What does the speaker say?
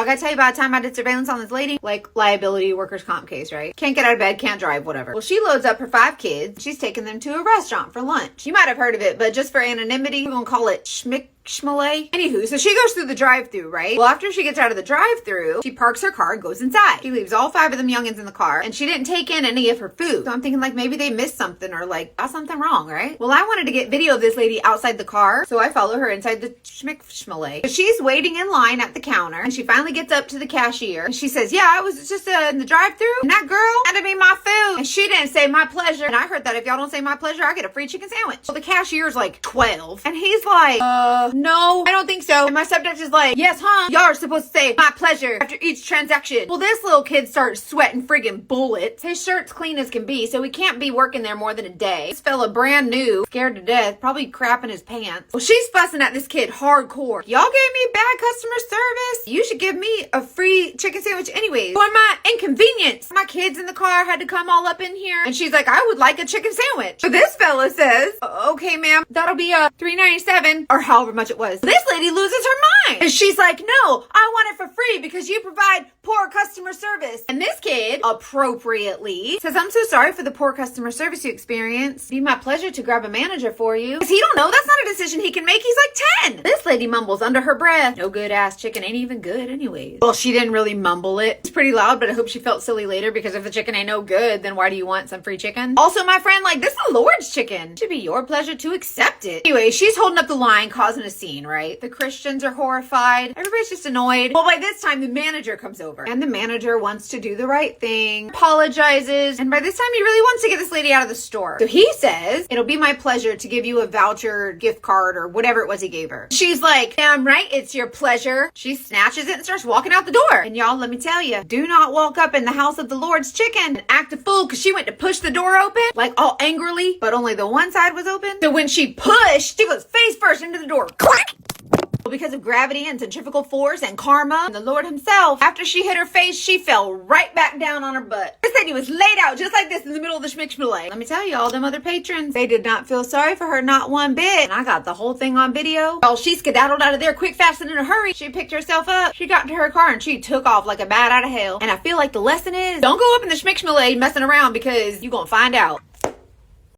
Y'all gotta tell you, by the time I did surveillance on this lady, like liability workers comp case, right? Can't get out of bed, can't drive, whatever. Well, she loads up her 5 kids. She's taking them to a restaurant for lunch. You might have heard of it, but just for anonymity, we're gonna call it Schmalay. Anywho, so she goes through the drive-thru, right? Well, after she gets out of the drive-thru, she parks her car and goes inside. She leaves all 5 of them youngins in the car, and she didn't take in any of her food. So I'm thinking like maybe they missed something or like got something wrong, right? Well, I wanted to get video of this lady outside the car, so I follow her inside the Schmalay. She's waiting in line at the counter, and she finally gets up to the cashier, and she says, yeah, I was just in the drive-thru, and that girl handed me my food, and she didn't say my pleasure. And I heard that if y'all don't say my pleasure, I get a free chicken sandwich. Well, the cashier's like 12, and he's like, no, I don't think so. And my subject is like, yes, huh? Y'all are supposed to say my pleasure after each transaction. Well, this little kid starts sweating friggin' bullets. His shirt's clean as can be, so he can't be working there more than a day. This fella brand new, scared to death, probably crapping his pants. Well, she's fussing at this kid hardcore. Y'all gave me bad customer service. You should give me a free chicken sandwich anyways. For my inconvenience. My kids in the car had to come all up in here. And she's like, I would like a chicken sandwich. So this fella says, okay, ma'am, that'll be $3.97 or however much it was. This lady loses her mind. And she's like, no, I want it for free because you provide poor customer service. And this kid, appropriately, says, I'm so sorry for the poor customer service you experienced. It'd be my pleasure to grab a manager for you. Because he don't know. That's not a decision he can make. He's like 10. This lady mumbles under her breath, no good ass chicken ain't even good anyways. Well, she didn't really mumble it. It's pretty loud, but I hope she felt silly later because if the chicken ain't no good, then why do you want some free chicken? Also, my friend, like, this is the Lord's chicken. It should be your pleasure to accept it. Anyway, she's holding up the line, causing a scene, right? The Christians are horrified. Everybody's just annoyed. Well, by this time, the manager comes over. And the manager wants to do the right thing, apologizes, and by this time, he really wants to get this lady out of the store. So he says, it'll be my pleasure to give you a voucher, gift card, or whatever it was he gave her. She's like, damn right, it's your pleasure. She snatches it and starts walking out the door. And y'all, let me tell you, do not walk up in the house of the Lord's chicken and act a fool because she went to push the door open, like all angrily, but only the one side was open. So when she pushed, she goes face first into the door. Clack! Because of gravity and centrifugal force and karma and the Lord himself, after she hit her face, she fell right back down on her butt. This lady was laid out just like this in the middle of the schmickschmalay. Let me tell you, all them other patrons, they did not feel sorry for her, not one bit. And I got the whole thing on video. Oh, she skedaddled out of there quick, fast, and in a hurry. She picked herself up. She got into her car and she took off like a bat out of hell. And I feel like the lesson is, don't go up in the schmickschmalay messing around because you're gonna find out.